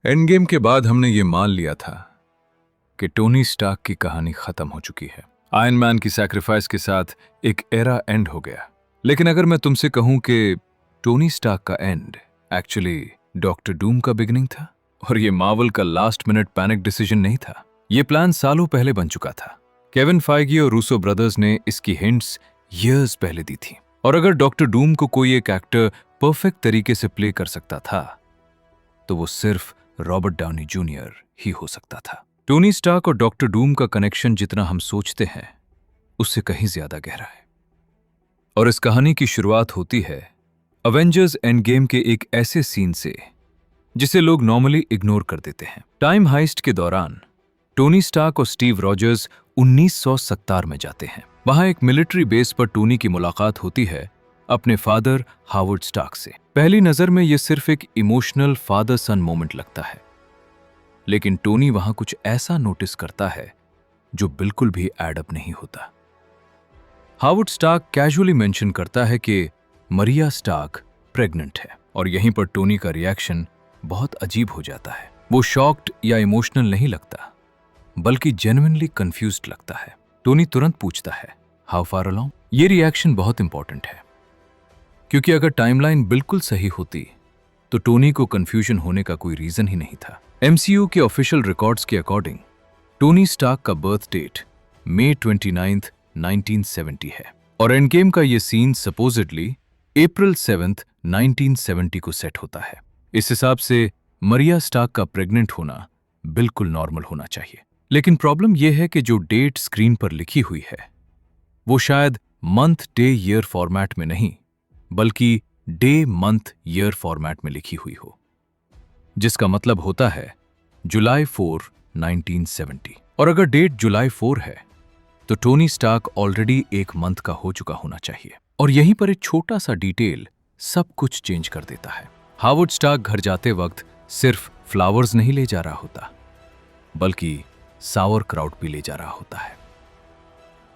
End game के बाद हमने ये मान लिया था कि टोनी स्टार्क की कहानी खत्म हो चुकी है। आयरन मैन की सैक्रिफाइस के साथ एक एरा एंड हो गया। लेकिन अगर मैं तुमसे कहूं कि टोनी स्टार्क का एंड एक्चुअली डॉक्टर डूम का बिगिनिंग था और ये मार्वल का लास्ट मिनट पैनिक डिसीजन नहीं था। ये प्लान सालों पहले बन चुका था। केविन फाइगी और रूसो ब्रदर्स ने इसकी हिंट्स ईयर्स पहले दी थी। और अगर डॉक्टर डूम को कोई एक एक्टर परफेक्ट तरीके से प्ले कर सकता था तो वो सिर्फ रॉबर्ट डाउनी जूनियर ही हो सकता था। टोनी स्टार्क और डॉक्टर डूम का कनेक्शन जितना हम सोचते हैं उससे कहीं ज्यादा गहरा है। और इस कहानी की शुरुआत होती है अवेंजर्स एंड गेम के एक ऐसे सीन से जिसे लोग नॉर्मली इग्नोर कर देते हैं। टाइम हाइस्ट के दौरान टोनी स्टार्क और स्टीव रॉजर्स 1970 में जाते हैं। वहां एक मिलिट्री बेस पर टोनी की मुलाकात होती है अपने फादर हावर्ड स्टार्क से। पहली नजर में यह सिर्फ एक इमोशनल फादर सन मोमेंट लगता है, लेकिन टोनी वहां कुछ ऐसा नोटिस करता है जो बिल्कुल भी एडअप नहीं होता। हावर्ड स्टार्क कैजुअली मेंशन करता है कि मरिया स्टार्क प्रेग्नेंट है और यहीं पर टोनी का रिएक्शन बहुत अजीब हो जाता है। वो शॉक्ड या इमोशनल नहीं लगता, बल्कि जेन्युइनली कंफ्यूज्ड लगता है। टोनी तुरंत पूछता है, हाउ फार अलोंग? ये रिएक्शन बहुत इंपॉर्टेंट है, क्योंकि अगर टाइमलाइन बिल्कुल सही होती तो टोनी को कंफ्यूजन होने का कोई रीजन ही नहीं था। एमसीयू के ऑफिशियल रिकॉर्ड्स के अकॉर्डिंग टोनी स्टार्क का बर्थ डेट मई 29, 1970 है और एंड गेम का ये सीन सपोजिडली अप्रैल 7, 1970 को सेट होता है। इस हिसाब से मरिया स्टार्क का प्रेग्नेंट होना बिल्कुल नॉर्मल होना चाहिए। लेकिन प्रॉब्लम यह है कि जो डेट स्क्रीन पर लिखी हुई है वो शायद मंथ डे ईयर फॉर्मेट में नहीं, बल्कि डे मंथ ईयर फॉर्मेट में लिखी हुई हो, जिसका मतलब होता है जुलाई 4, 1970। और अगर डेट जुलाई 4 है तो टोनी स्टार्क ऑलरेडी एक मंथ का हो चुका होना चाहिए। और यहीं पर एक छोटा सा डिटेल सब कुछ चेंज कर देता है। हावर्ड स्टार्क घर जाते वक्त सिर्फ फ्लावर्स नहीं ले जा रहा होता, बल्कि सावर क्राउट भी ले जा रहा होता है।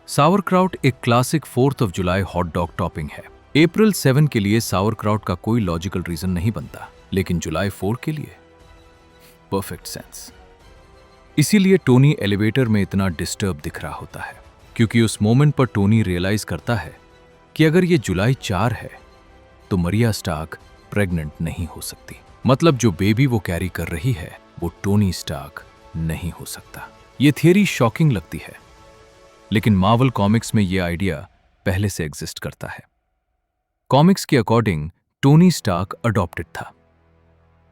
सावर क्राउट एक classic 4th of July hot dog topping है। अप्रैल 7 के लिए सावर क्राउट का कोई लॉजिकल रीजन नहीं बनता, लेकिन जुलाई 4 के लिए परफेक्ट सेंस। इसीलिए टोनी एलिवेटर में इतना डिस्टर्ब दिख रहा होता है, क्योंकि उस मोमेंट पर टोनी रियलाइज करता है कि अगर ये जुलाई 4 है तो मरिया स्टार्क प्रेग्नेंट नहीं हो सकती। मतलब जो बेबी वो कैरी कर रही है वो टोनी स्टार्क नहीं हो सकता। ये थियरी शॉकिंग लगती है, लेकिन मार्वल कॉमिक्स में ये आइडिया पहले से एग्जिस्ट करता है। कॉमिक्स के अकॉर्डिंग टोनी स्टार्क अडॉप्टेड था।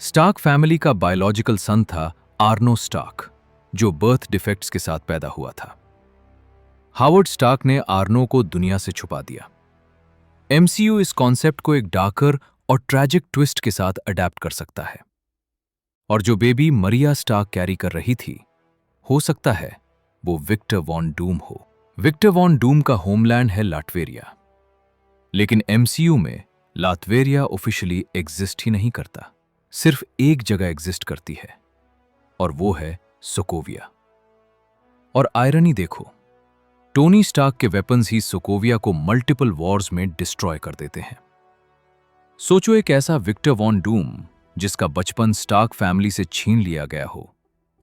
स्टार्क फैमिली का बायोलॉजिकल सन था आर्नो स्टार्क, जो बर्थ डिफेक्ट्स के साथ पैदा हुआ था। हावर्ड स्टार्क ने आर्नो को दुनिया से छुपा दिया। एमसीयू इस कॉन्सेप्ट को एक डार्कर और ट्रैजिक ट्विस्ट के साथ अडेप्ट कर सकता है। और जो बेबी मरिया स्टार्क कैरी कर रही थी, हो सकता है वो विक्टर वॉन डूम हो। विक्टर वॉन डूम का होमलैंड है लाटवेरिया, लेकिन एमसीयू में लाटवेरिया ऑफिशियली एग्जिस्ट ही नहीं करता। सिर्फ एक जगह एग्जिस्ट करती है और वो है सोकोविया। और आयरनी देखो, टोनी स्टार्क के वेपन्स ही सोकोविया को मल्टीपल वॉर्स में डिस्ट्रॉय कर देते हैं। सोचो, एक ऐसा विक्टर वॉन डूम जिसका बचपन स्टार्क फैमिली से छीन लिया गया हो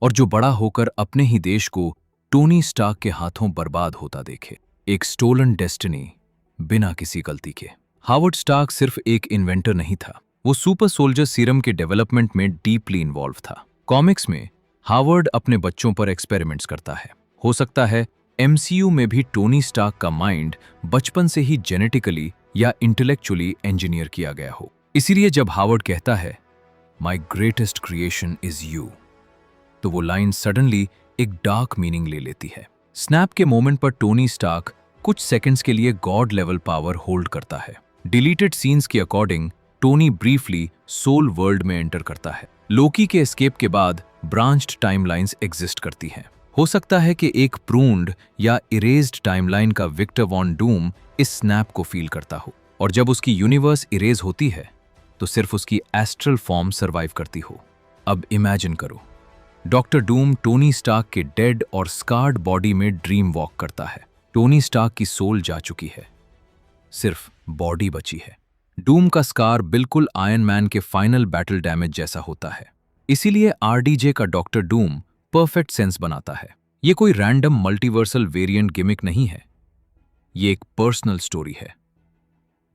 और जो बड़ा होकर अपने ही देश को टोनी स्टार्क के हाथों बर्बाद होता देखे। एक स्टोलन डेस्टिनी बिना किसी गलती के। हावर्ड स्टार्क सिर्फ एक इन्वेंटर नहीं था, वो सुपर सोल्जर सीरम के डेवलपमेंट में डीपली इन्वॉल्व था। कॉमिक्स में हावर्ड अपने बच्चों पर एक्सपेरिमेंट्स करता है। हो सकता है एमसीयू में भी टोनी स्टार्क का माइंड बचपन से ही जेनेटिकली या इंटेलेक्चुअली इंजीनियर किया गया हो। इसीलिए जब हावर्ड कहता है माई ग्रेटेस्ट क्रिएशन इज यू, तो वो लाइन सडनली एक डार्क मीनिंग ले लेती है। स्नैप के मोमेंट पर टोनी स्टार्क कुछ सेकंड्स के लिए गॉड लेवल पावर होल्ड करता है। डिलीटेड सीन्स के according Tony briefly soul world में एंटर करता है। लोकी के एस्केप के बाद ब्रांच्ड टाइमलाइंस एग्जिस्ट करती हैं। हो सकता है कि एक प्रून्ड या इरेज्ड टाइमलाइन का विक्टर वॉन डूम इस स्नैप को फील करता हो, और जब उसकी यूनिवर्स इरेज होती है तो सिर्फ उसकी एस्ट्रल फॉर्म सर्वाइव करती हो। अब इमेजिन करो, डॉक्टर डूम टोनी स्टार्क के डेड और स्कार्ड बॉडी में ड्रीम वॉक करता है। टोनी स्टार्क की सोल जा चुकी है, सिर्फ बॉडी बची है। डूम का स्कार बिल्कुल आयरन मैन के फाइनल बैटल डैमेज जैसा होता है। इसीलिए आरडीजे का डॉक्टर डूम परफेक्ट सेंस बनाता है। ये कोई रैंडम मल्टीवर्सल वेरिएंट गिमिक नहीं है, ये एक पर्सनल स्टोरी है।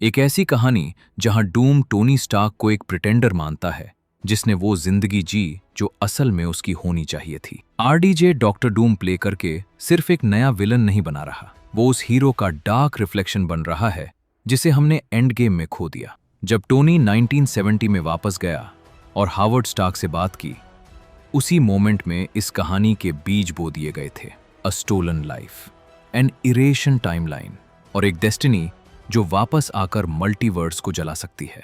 एक ऐसी कहानी जहां डूम टोनी स्टार्क को एक प्रिटेंडर मानता है, जिसने वो जिंदगी जी जो असल में उसकी होनी चाहिए थी। आरडीजे डॉक्टर डूम प्ले करके सिर्फ एक नया विलन नहीं बना रहा, वो उस हीरो का डार्क रिफ्लेक्शन बन रहा है जिसे हमने एंड गेम में खो दिया। जब टोनी 1970 में वापस गया और हावर्ड स्टार्क से बात की, उसी मोमेंट में इस कहानी के बीज बो दिए गए थे। अ स्टोलन लाइफ, एन इरेशन टाइमलाइन और एक डेस्टिनी जो वापस आकर मल्टीवर्स को जला सकती है।